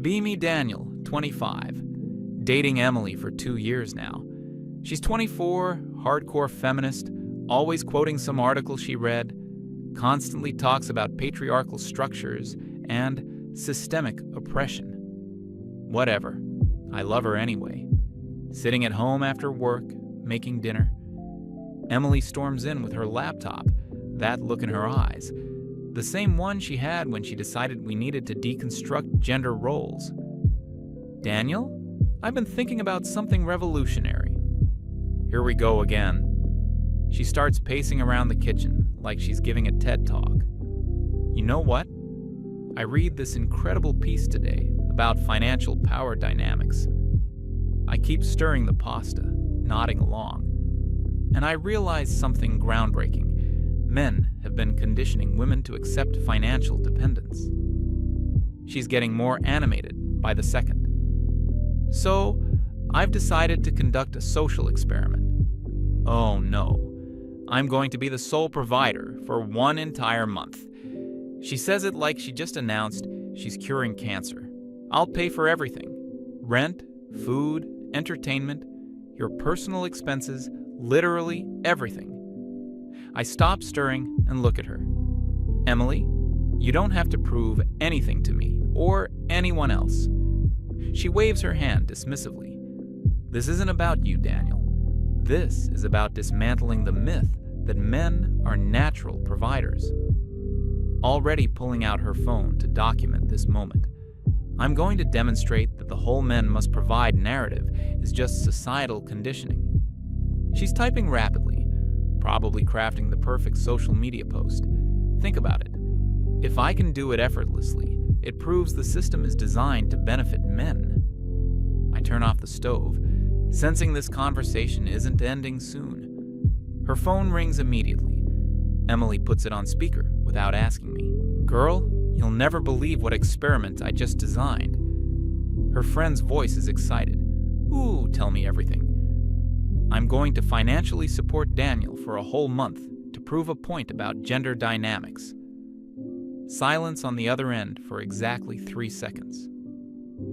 Be me Daniel, 25. Dating Emily for 2 years now. She's 24, hardcore feminist, always quoting some article she read, constantly talks about patriarchal structures and systemic oppression. Whatever. I love her anyway. Sitting at home after work, making dinner. Emily storms in with her laptop, that look in her eyes, the same one she had when she decided we needed to deconstruct gender roles. Daniel, I've been thinking about something revolutionary. Here we go again. She starts pacing around the kitchen like she's giving a TED Talk. You know what? I read this incredible piece today about financial power dynamics. I keep stirring the pasta, nodding along, and I realize something groundbreaking. Men have been conditioning women to accept financial dependence. She's getting more animated by the second. So, I've decided to conduct a social experiment. Oh no, I'm going to be the sole provider for 1 entire month. She says it like she just announced she's curing cancer. I'll pay for everything. Rent, food, entertainment, your personal expenses, literally everything. I stop stirring and look at her. Emily, you don't have to prove anything to me or anyone else. She waves her hand dismissively. This isn't about you, Daniel. This is about dismantling the myth that men are natural providers. Already pulling out her phone to document this moment, I'm going to demonstrate that the whole men must provide narrative is just societal conditioning. She's typing rapidly, probably crafting the perfect social media post. Think about it. If I can do it effortlessly, it proves the system is designed to benefit men. I turn off the stove, sensing this conversation isn't ending soon. Her phone rings immediately. Emily puts it on speaker without asking me. Girl, you'll never believe what experiment I just designed. Her friend's voice is excited. Ooh, tell me everything. I'm going to financially support Daniel for a whole month to prove a point about gender dynamics. Silence on the other end for exactly 3 seconds.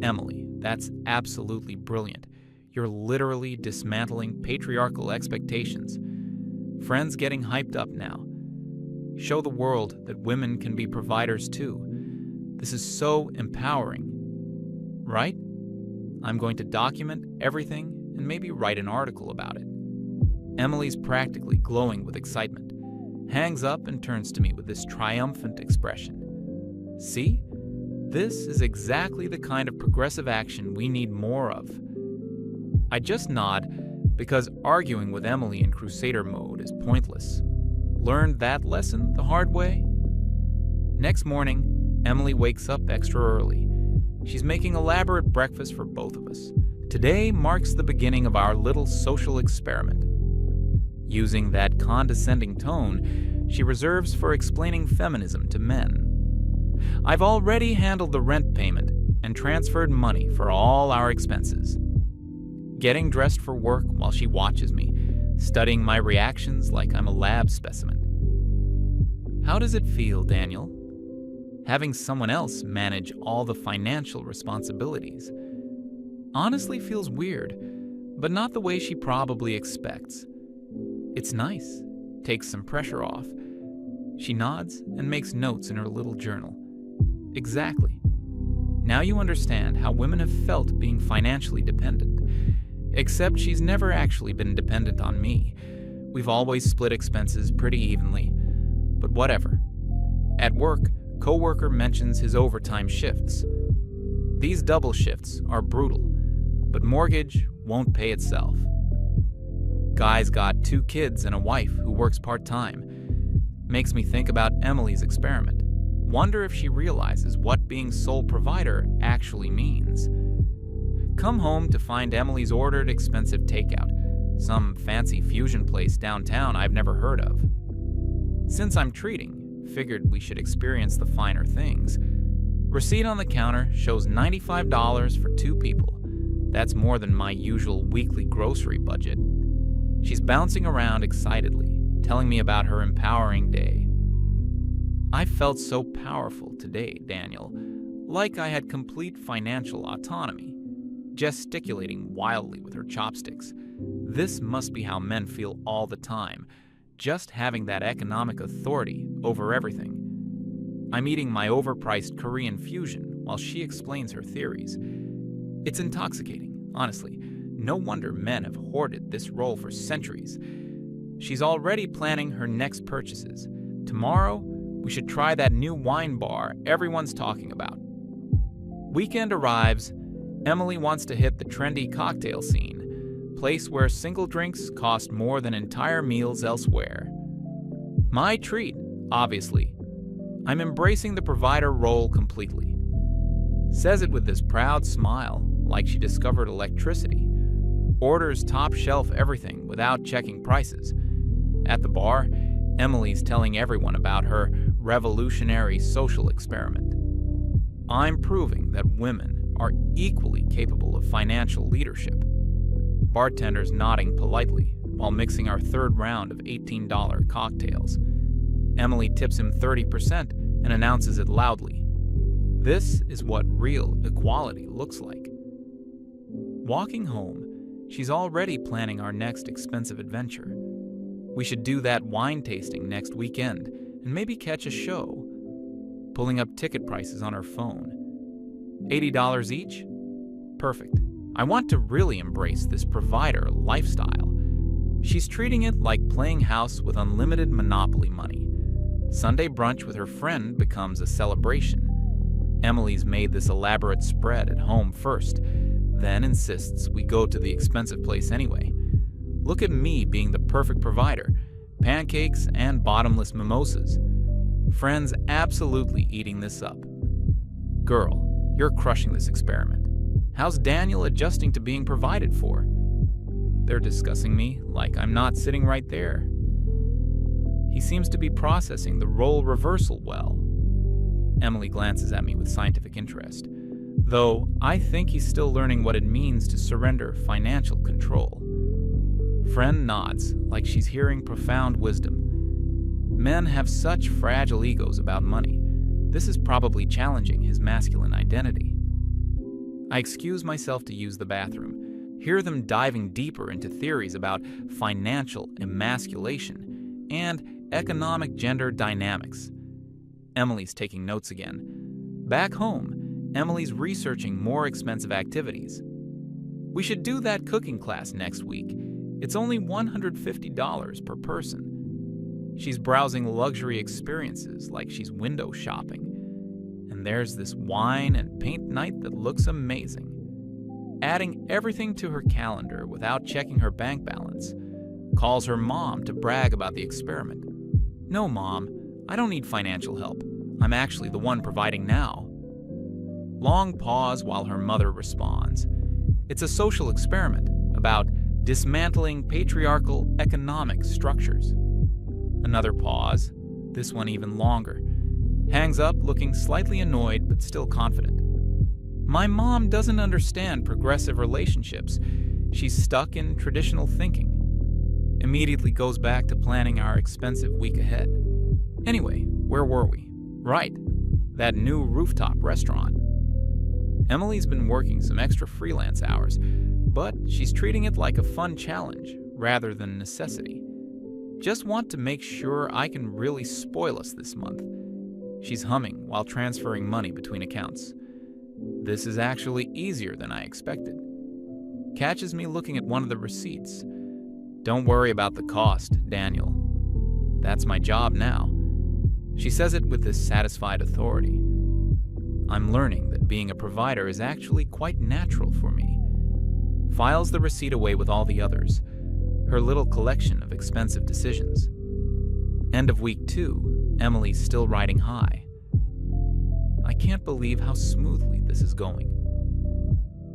Emily, that's absolutely brilliant. You're literally dismantling patriarchal expectations. Friends getting hyped up now. Show the world that women can be providers too. This is so empowering. Right? I'm going to document everything and maybe write an article about it. Emily's practically glowing with excitement, hangs up and turns to me with this triumphant expression. See? This is exactly the kind of progressive action we need more of. I just nod because arguing with Emily in crusader mode is pointless. Learned that lesson the hard way? Next morning, Emily wakes up extra early. She's making elaborate breakfast for both of us. Today marks the beginning of our little social experiment. Using that condescending tone she reserves for explaining feminism to men. I've already handled the rent payment and transferred money for all our expenses. Getting dressed for work while she watches me, studying my reactions like I'm a lab specimen. How does it feel, Daniel? Having someone else manage all the financial responsibilities. Honestly feels weird, but not the way she probably expects. It's nice, takes some pressure off. She nods and makes notes in her little journal. Exactly. Now you understand how women have felt being financially dependent. Except she's never actually been dependent on me. We've always split expenses pretty evenly. But whatever. At work, coworker mentions his overtime shifts. These double shifts are brutal, but mortgage won't pay itself. Guy's got 2 kids and a wife who works part-time. Makes me think about Emily's experiment. Wonder if she realizes what being sole provider actually means. Come home to find Emily's ordered expensive takeout, some fancy fusion place downtown I've never heard of. Since I'm treating, figured we should experience the finer things. Receipt on the counter shows $95 for 2 people. That's more than my usual weekly grocery budget. She's bouncing around excitedly, telling me about her empowering day. I felt so powerful today, Daniel. like I had complete financial autonomy, gesticulating wildly with her chopsticks. This must be how men feel all the time, just having that economic authority over everything. I'm eating my overpriced Korean fusion while she explains her theories. It's intoxicating, honestly. No wonder men have hoarded this role for centuries. She's already planning her next purchases. Tomorrow, we should try that new wine bar everyone's talking about. Weekend arrives. Emily wants to hit the trendy cocktail scene, place where single drinks cost more than entire meals elsewhere. My treat, obviously. I'm embracing the provider role completely. Says it with this proud smile, like she discovered electricity. Orders top shelf everything without checking prices. At the bar, Emily's telling everyone about her revolutionary social experiment. I'm proving that women are equally capable of financial leadership. Bartenders nodding politely while mixing our third round of $18 cocktails. Emily tips him 30% and announces it loudly. This is what real equality looks like. Walking home, she's already planning our next expensive adventure. We should do that wine tasting next weekend and maybe catch a show. Pulling up ticket prices on her phone. $80 each? Perfect. I want to really embrace this provider lifestyle. She's treating it like playing house with unlimited Monopoly money. Sunday brunch with her friend becomes a celebration. Emily's made this elaborate spread at home first, then insists we go to the expensive place anyway. Look at me being the perfect provider, pancakes and bottomless mimosas. Friends absolutely eating this up. Girl, you're crushing this experiment. How's Daniel adjusting to being provided for? They're discussing me like I'm not sitting right there. He seems to be processing the role reversal well. Emily glances at me with scientific interest, though I think he's still learning what it means to surrender financial control. Friend nods, like she's hearing profound wisdom. Men have such fragile egos about money. This is probably challenging his masculine identity. I excuse myself to use the bathroom, hear them diving deeper into theories about financial emasculation and economic gender dynamics. Emily's taking notes again. Back home, Emily's researching more expensive activities. We should do that cooking class next week. It's only $150 per person. She's browsing luxury experiences like she's window shopping. And there's this wine and paint night that looks amazing. Adding everything to her calendar without checking her bank balance. Calls her mom to brag about the experiment. No, Mom, I don't need financial help. I'm actually the one providing now. Long pause while her mother responds. It's a social experiment about dismantling patriarchal economic structures. Another pause, this one even longer. Hangs up looking slightly annoyed but still confident. My mom doesn't understand progressive relationships. She's stuck in traditional thinking. Immediately goes back to planning our expensive week ahead. Anyway, where were we? Right, that new rooftop restaurant. Emily's been working some extra freelance hours, but she's treating it like a fun challenge rather than necessity. Just want to make sure I can really spoil us this month. She's humming while transferring money between accounts. This is actually easier than I expected. Catches me looking at one of the receipts. Don't worry about the cost, Daniel. That's my job now. She says it with this satisfied authority. I'm learning that being a provider is actually quite natural for me. Files the receipt away with all the others, her little collection of expensive decisions. End of week 2, Emily's still riding high. I can't believe how smoothly this is going.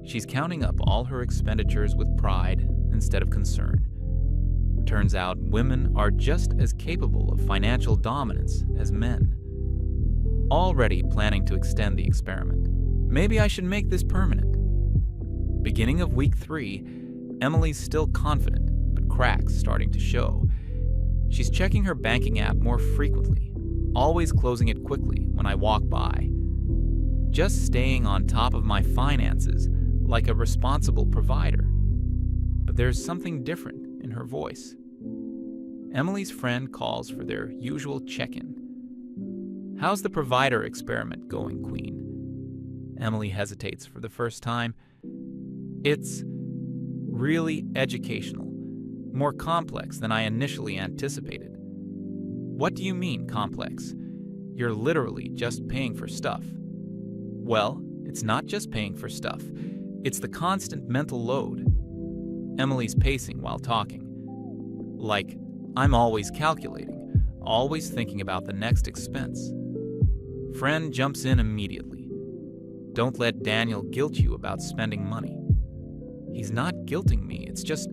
She's counting up all her expenditures with pride instead of concern. Turns out women are just as capable of financial dominance as men. Already planning to extend the experiment. Maybe I should make this permanent. Beginning of week 3, Emily's still confident, but cracks starting to show. She's checking her banking app more frequently, always closing it quickly when I walk by. just staying on top of my finances like a responsible provider. But there's something different in her voice. Emily's friend calls for their usual check-in. "How's the provider experiment going, Queen?" Emily hesitates for the first time. "It's really educational, more complex than I initially anticipated." "What do you mean, complex? You're literally just paying for stuff." "Well, it's not just paying for stuff. It's the constant mental load." Emily's pacing while talking. "Like, I'm always calculating, always thinking about the next expense." Friend jumps in immediately. "Don't let Daniel guilt you about spending money." "He's not guilting me, it's just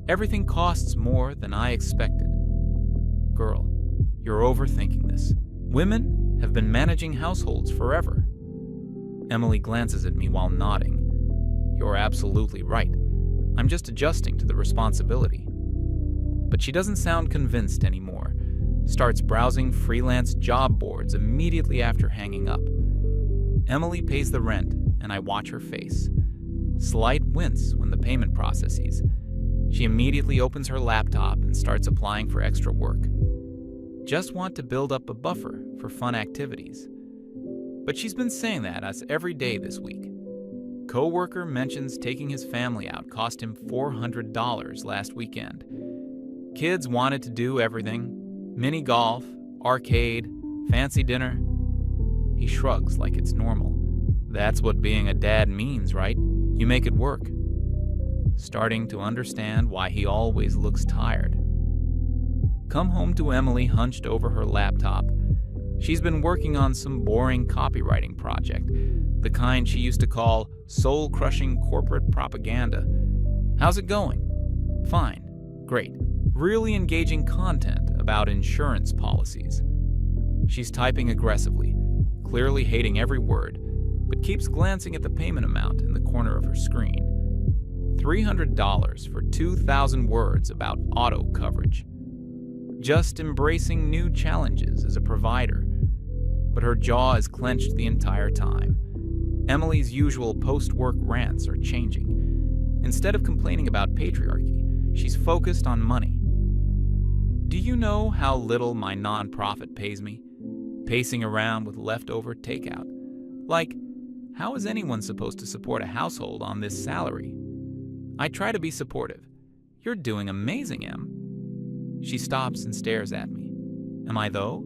everything costs more than I expected." "Girl, you're overthinking this. Women have been managing households forever." Emily glances at me while nodding. "You're absolutely right. I'm just adjusting to the responsibility." But she doesn't sound convinced anymore. Starts browsing freelance job boards immediately after hanging up. Emily pays the rent, and I watch her face. Slight wince when the payment processes. She immediately opens her laptop and starts applying for extra work. Just want to build up a buffer for fun activities. But she's been saying that us every day this week. Coworker mentions taking his family out cost him $400 last weekend. Kids wanted to do everything. Mini golf, arcade, fancy dinner. He shrugs like it's normal. That's what being a dad means, right? You make it work. Starting to understand why he always looks tired. Come home to Emily hunched over her laptop. She's been working on some boring copywriting project, the kind she used to call soul-crushing corporate propaganda. "How's it going?" "Fine. Great. Really engaging content about insurance policies." She's typing aggressively, clearly hating every word, but keeps glancing at the payment amount in the corner of her screen. $300 for 2,000 words about auto coverage. Just embracing new challenges as a provider. But her jaw is clenched the entire time. Emily's usual post-work rants are changing. Instead of complaining about patriarchy, she's focused on money. "Do you know how little my nonprofit pays me? Pacing around with leftover takeout. Like, how is anyone supposed to support a household on this salary?" I try to be supportive. "You're doing amazing, Em." She stops and stares at me. Am I though?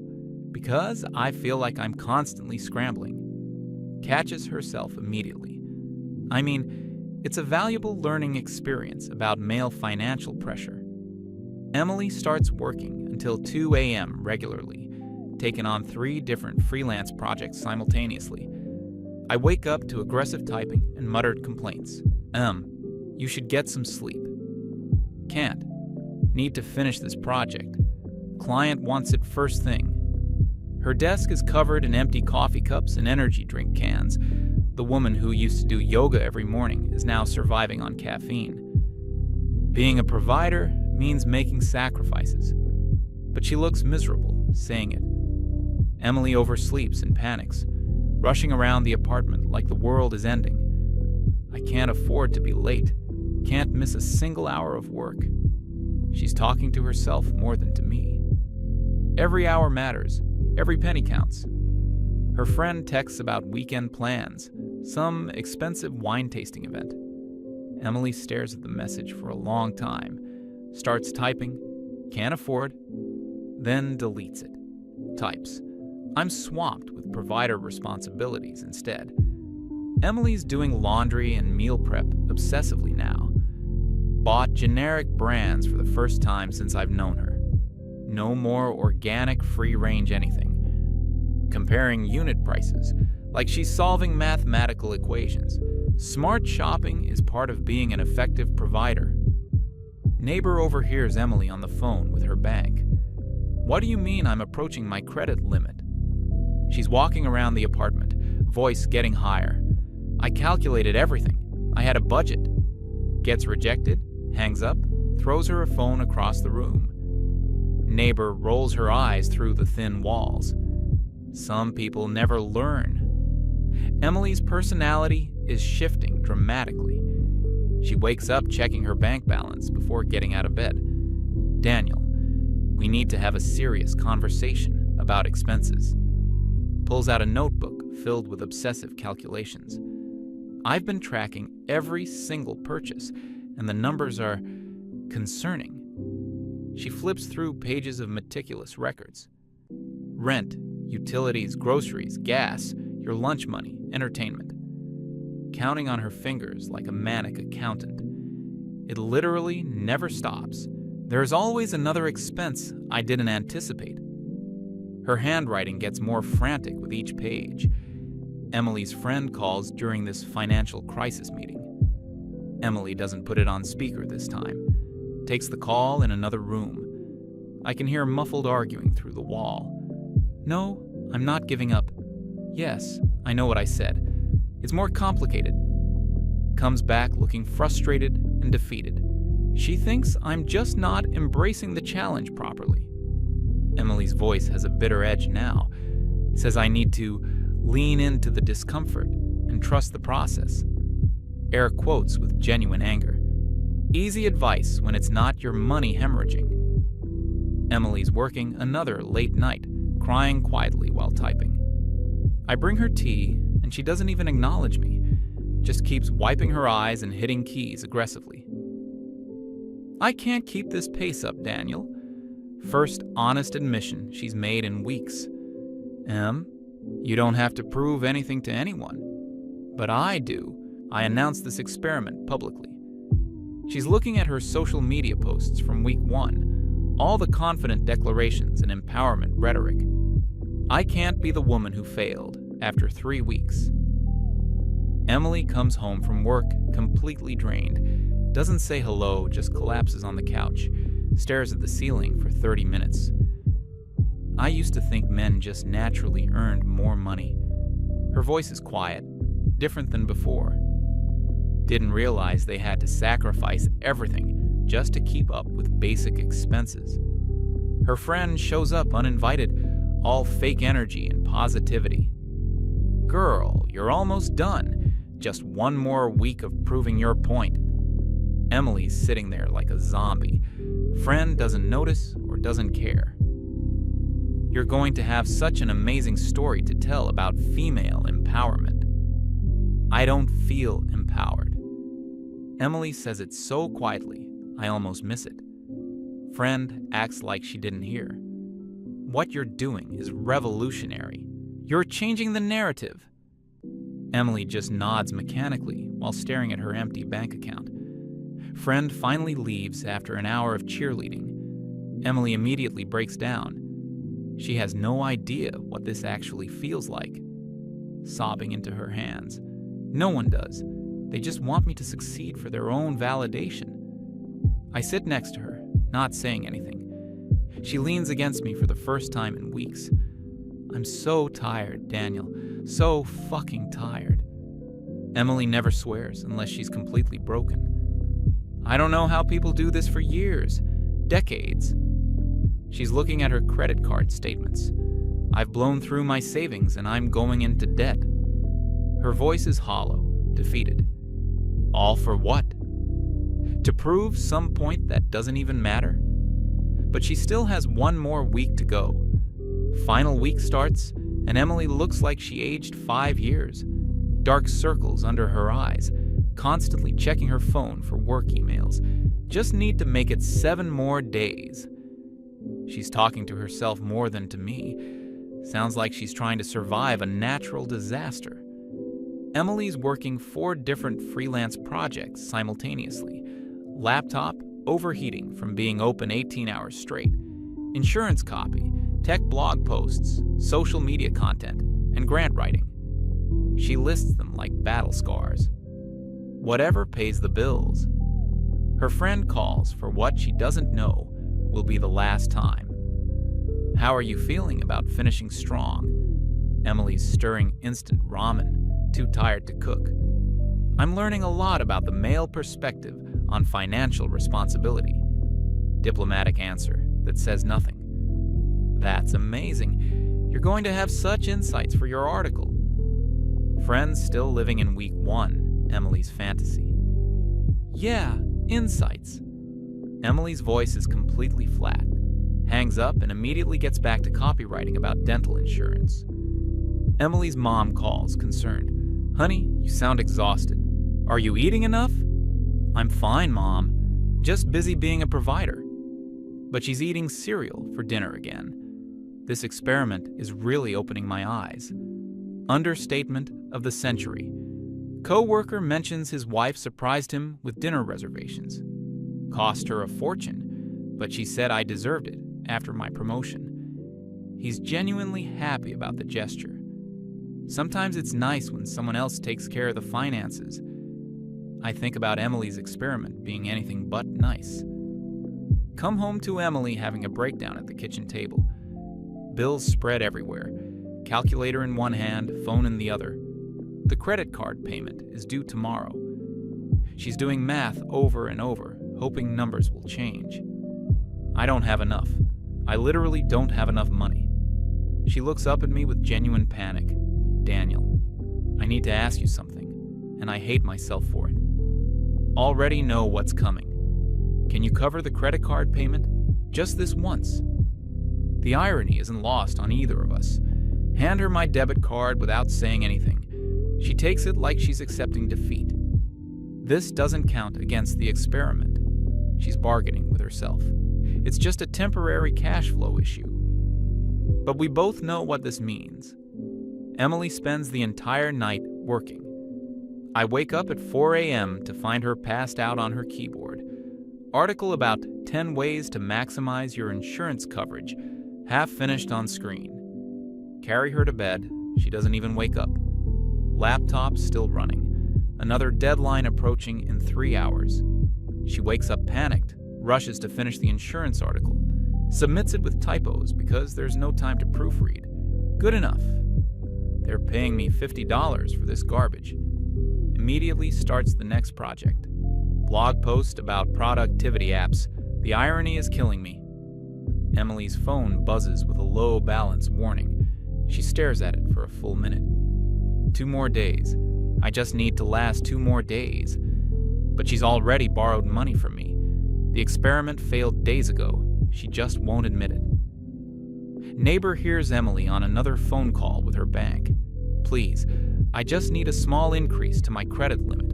Because I feel like I'm constantly scrambling. Catches herself immediately. I mean, it's a valuable learning experience about male financial pressure. Emily starts working until 2 a.m. regularly, taking on 3 different freelance projects simultaneously. I wake up to aggressive typing and muttered complaints. You should get some sleep." "Can't. Need to finish this project. Client wants it first thing." Her desk is covered in empty coffee cups and energy drink cans. The woman who used to do yoga every morning is now surviving on caffeine. Being a provider means making sacrifices, but she looks miserable saying it. Emily oversleeps and panics, rushing around the apartment like the world is ending. I can't afford to be late, can't miss a single hour of work. She's talking to herself more than to me. Every hour matters, every penny counts. Her friend texts about weekend plans, some expensive wine tasting event. Emily stares at the message for a long time, starts typing, can't afford, then deletes it. Types, I'm swamped with provider responsibilities instead. Emily's doing laundry and meal prep obsessively now. Bought generic brands for the first time since I've known her. No more organic, free-range anything. Comparing unit prices, like she's solving mathematical equations. Smart shopping is part of being an effective provider. Neighbor overhears Emily on the phone with her bank. What do you mean I'm approaching my credit limit? She's walking around the apartment, voice getting higher. I calculated everything. I had a budget. Gets rejected, hangs up, throws her a phone across the room. Neighbor rolls her eyes through the thin walls. Some people never learn. Emily's personality is shifting dramatically. She wakes up checking her bank balance before getting out of bed. Daniel, we need to have a serious conversation about expenses. Pulls out a notebook filled with obsessive calculations. I've been tracking every single purchase, and the numbers are concerning. She flips through pages of meticulous records. Rent, utilities, groceries, gas, your lunch money, entertainment. Counting on her fingers like a manic accountant. It literally never stops. There is always another expense I didn't anticipate. Her handwriting gets more frantic with each page. Emily's friend calls during this financial crisis meeting. Emily doesn't put it on speaker this time. Takes the call in another room. I can hear muffled arguing through the wall. No, I'm not giving up. Yes, I know what I said. It's more complicated. Comes back looking frustrated and defeated. She thinks I'm just not embracing the challenge properly. Emily's voice has a bitter edge now. Says I need to lean into the discomfort and trust the process. Air quotes with genuine anger. Easy advice when it's not your money hemorrhaging. Emily's working another late night, crying quietly while typing. I bring her tea, and she doesn't even acknowledge me, just keeps wiping her eyes and hitting keys aggressively. I can't keep this pace up, Daniel. First honest admission she's made in weeks. You don't have to prove anything to anyone. But I do. I announced this experiment publicly. She's looking at her social media posts from week 1, all the confident declarations and empowerment rhetoric. I can't be the woman who failed after 3 weeks. Emily comes home from work completely drained, doesn't say hello, just collapses on the couch, stares at the ceiling for 30 minutes. I used to think men just naturally earned more money. Her voice is quiet, different than before. Didn't realize they had to sacrifice everything just to keep up with basic expenses. Her friend shows up uninvited, all fake energy and positivity. Girl, you're almost done. Just one more week of proving your point. Emily's sitting there like a zombie. Friend doesn't notice or doesn't care. You're going to have such an amazing story to tell about female empowerment. I don't feel empowered. Emily says it so quietly, I almost miss it. Friend acts like she didn't hear. What you're doing is revolutionary. You're changing the narrative. Emily just nods mechanically while staring at her empty bank account. Friend finally leaves after an hour of cheerleading. Emily immediately breaks down. She has no idea what this actually feels like. Sobbing into her hands. No one does. They just want me to succeed for their own validation. I sit next to her, not saying anything. She leans against me for the first time in weeks. I'm so tired, Daniel. So fucking tired. Emily never swears unless she's completely broken. I don't know how people do this for years, decades. She's looking at her credit card statements. I've blown through my savings and I'm going into debt. Her voice is hollow, defeated. All for what? To prove some point that doesn't even matter? But she still has one more week to go. Final week starts, and Emily looks like she aged 5 years. Dark circles under her eyes, constantly checking her phone for work emails. Just need to make it 7 more days. She's talking to herself more than to me. Sounds like she's trying to survive a natural disaster. Emily's working 4 different freelance projects simultaneously. Laptop overheating from being open 18 hours straight. Insurance copy, tech blog posts, social media content, and grant writing. She lists them like battle scars. Whatever pays the bills. Her friend calls for what she doesn't know will be the last time. How are you feeling about finishing strong? Emily's stirring instant ramen, too tired to cook. I'm learning a lot about the male perspective on financial responsibility. Diplomatic answer that says nothing. That's amazing. You're going to have such insights for your article. Friends still living in week 1, Emily's fantasy. Yeah, insights. Emily's voice is completely flat, hangs up, and immediately gets back to copywriting about dental insurance. Emily's mom calls, concerned. Honey, you sound exhausted. Are you eating enough? I'm fine, Mom. Just busy being a provider. But she's eating cereal for dinner again. This experiment is really opening my eyes. Understatement of the century. Co-worker mentions his wife surprised him with dinner reservations. Cost her a fortune, but she said I deserved it after my promotion. He's genuinely happy about the gesture. Sometimes it's nice when someone else takes care of the finances. I think about Emily's experiment being anything but nice. Come home to Emily having a breakdown at the kitchen table. Bills spread everywhere. Calculator in one hand, phone in the other. The credit card payment is due tomorrow. She's doing math over and over, hoping numbers will change. I don't have enough. I literally don't have enough money. She looks up at me with genuine panic. Daniel, I need to ask you something, and I hate myself for it. Already know what's coming. Can you cover the credit card payment? Just this once. The irony isn't lost on either of us. Hand her my debit card without saying anything. She takes it like she's accepting defeat. This doesn't count against the experiment. She's bargaining with herself. It's just a temporary cash flow issue. But we both know what this means. Emily spends the entire night working. I wake up at 4 a.m. to find her passed out on her keyboard. Article about 10 ways to maximize your insurance coverage, half finished on screen. Carry her to bed. She doesn't even wake up. Laptop still running. Another deadline approaching in 3 hours. She wakes up panicked, rushes to finish the insurance article, submits it with typos because there's no time to proofread. Good enough. They're paying me $50 for this garbage. Immediately starts the next project. Blog post about productivity apps. The irony is killing me. Emily's phone buzzes with a low balance warning. She stares at it for a full minute. 2 more days. I just need to last 2 more days. But she's already borrowed money from me. The experiment failed days ago. She just won't admit it. Neighbor hears Emily on another phone call with her bank. Please, I just need a small increase to my credit limit.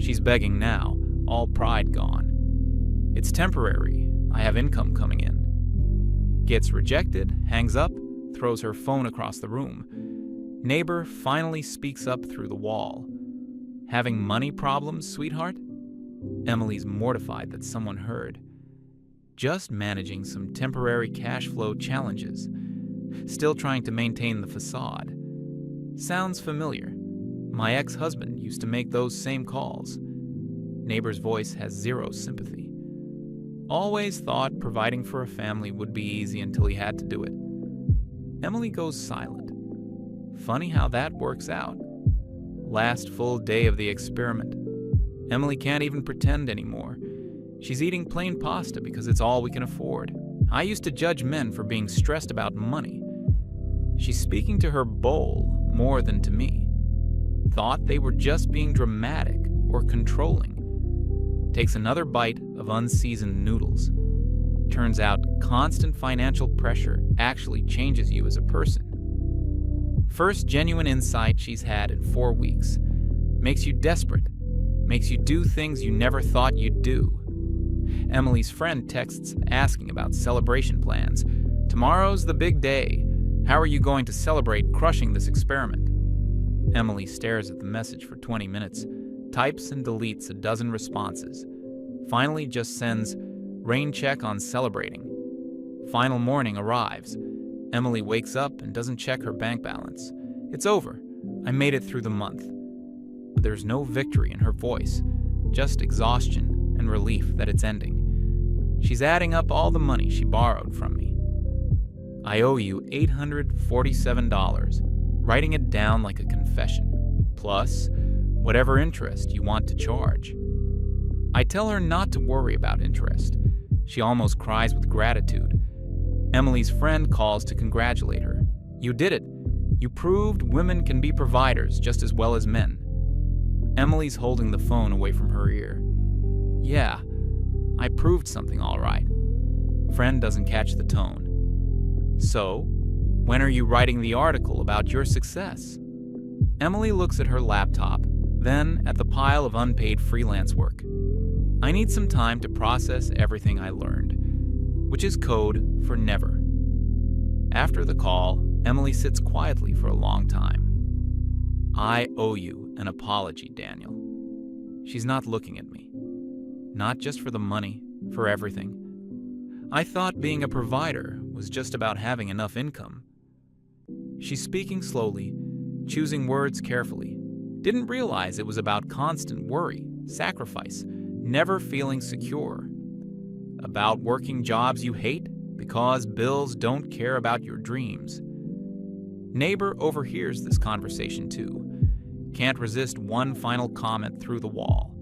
She's begging now, all pride gone. It's temporary. I have income coming in. Gets rejected, hangs up, throws her phone across the room. Neighbor finally speaks up through the wall. Having money problems, sweetheart? Emily's mortified that someone heard. Just managing some temporary cash flow challenges. Still trying to maintain the facade. Sounds familiar. My ex-husband used to make those same calls. Neighbor's voice has zero sympathy. Always thought providing for a family would be easy until he had to do it. Emily goes silent. Funny how that works out. Last full day of the experiment. Emily can't even pretend anymore. She's eating plain pasta because it's all we can afford. I used to judge men for being stressed about money. She's speaking to her bowl more than to me. Thought they were just being dramatic or controlling. Takes another bite of unseasoned noodles. Turns out constant financial pressure actually changes you as a person. First genuine insight she's had in 4 weeks. Makes you desperate. Makes you do things you never thought you'd do. Emily's friend texts asking about celebration plans. Tomorrow's the big day. How are you going to celebrate crushing this experiment? Emily stares at the message for 20 minutes, types and deletes a dozen responses. Finally just sends, rain check on celebrating. Final morning arrives. Emily wakes up and doesn't check her bank balance. It's over. I made it through the month. But there's no victory in her voice, just exhaustion and relief that it's ending. She's adding up all the money she borrowed from me. I owe you $847, writing it down like a confession, plus whatever interest you want to charge. I tell her not to worry about interest. She almost cries with gratitude. Emily's friend calls to congratulate her. You did it. You proved women can be providers just as well as men. Emily's holding the phone away from her ear. Yeah, I proved something all right. Friend doesn't catch the tone. So, when are you writing the article about your success? Emily looks at her laptop, then at the pile of unpaid freelance work. I need some time to process everything I learned, which is code for never. After the call, Emily sits quietly for a long time. I owe you an apology, Daniel. She's not looking at me. Not just for the money, for everything. I thought being a provider was just about having enough income. She's speaking slowly, choosing words carefully. Didn't realize it was about constant worry, sacrifice, never feeling secure. About working jobs you hate because bills don't care about your dreams. Neighbor overhears this conversation too. Can't resist one final comment through the wall.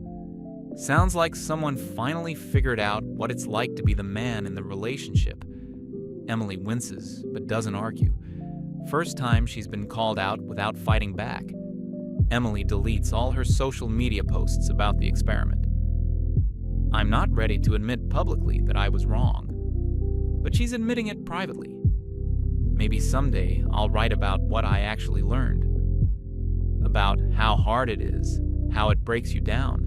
Sounds like someone finally figured out what it's like to be the man in the relationship. Emily winces, but doesn't argue. First time she's been called out without fighting back. Emily deletes all her social media posts about the experiment. I'm not ready to admit publicly that I was wrong, but she's admitting it privately. Maybe someday I'll write about what I actually learned. About how hard it is, how it breaks you down.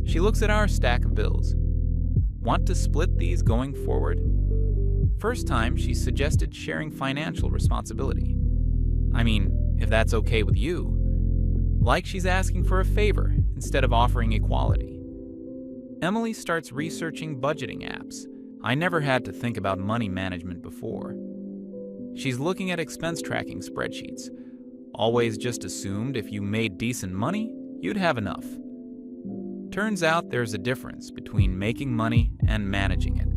She looks at our stack of bills. Want to split these going forward? First time she suggested sharing financial responsibility. I mean, if that's okay with you. Like she's asking for a favor instead of offering equality. Emily starts researching budgeting apps. I never had to think about money management before. She's looking at expense tracking spreadsheets. Always just assumed if you made decent money, you'd have enough. Turns out there's a difference between making money and managing it.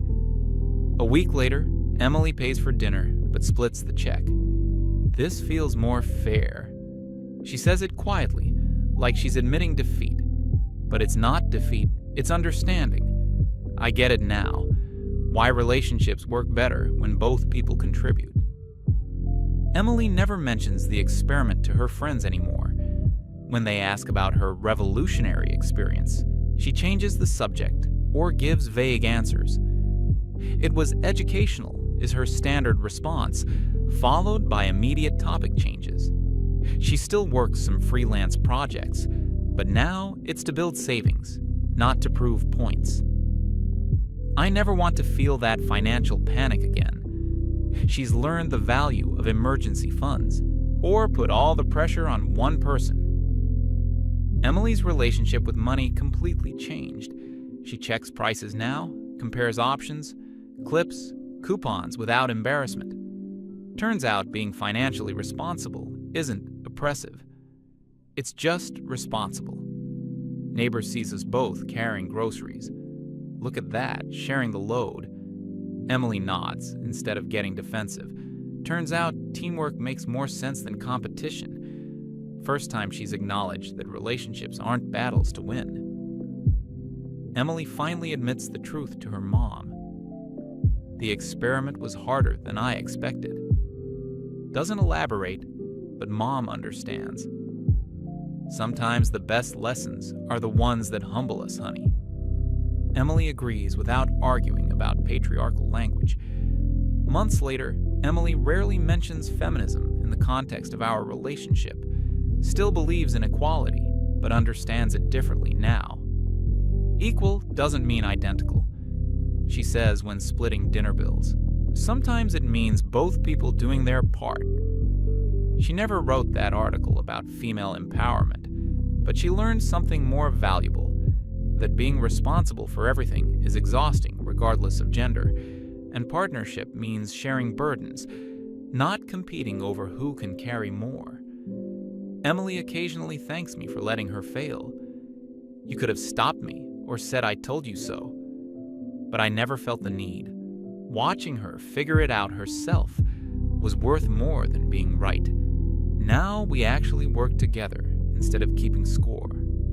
A week later, Emily pays for dinner but splits the check. This feels more fair. She says it quietly, like she's admitting defeat. But it's not defeat, it's understanding. I get it now. Why relationships work better when both people contribute. Emily never mentions the experiment to her friends anymore. When they ask about her revolutionary experience, she changes the subject or gives vague answers. It was educational, is her standard response, followed by immediate topic changes. She still works some freelance projects, but now it's to build savings, not to prove points. I never want to feel that financial panic again. She's learned the value of emergency funds, or put all the pressure on one person. Emily's relationship with money completely changed. She checks prices now, compares options, clips, coupons without embarrassment. Turns out being financially responsible isn't oppressive. It's just responsible. Neighbor sees us both carrying groceries. Look at that, sharing the load. Emily nods instead of getting defensive. Turns out teamwork makes more sense than competition. First time she's acknowledged that relationships aren't battles to win. Emily finally admits the truth to her mom. The experiment was harder than I expected. Doesn't elaborate, but Mom understands. Sometimes the best lessons are the ones that humble us, honey. Emily agrees without arguing about patriarchal language. Months later, Emily rarely mentions feminism in the context of our relationship. Still believes in equality, but understands it differently now. Equal doesn't mean identical, she says when splitting dinner bills. Sometimes it means both people doing their part. She never wrote that article about female empowerment, but she learned something more valuable, that being responsible for everything is exhausting regardless of gender, and partnership means sharing burdens, not competing over who can carry more. Emily occasionally thanks me for letting her fail. You could have stopped me or said I told you so, but I never felt the need. Watching her figure it out herself was worth more than being right. Now we actually work together instead of keeping score.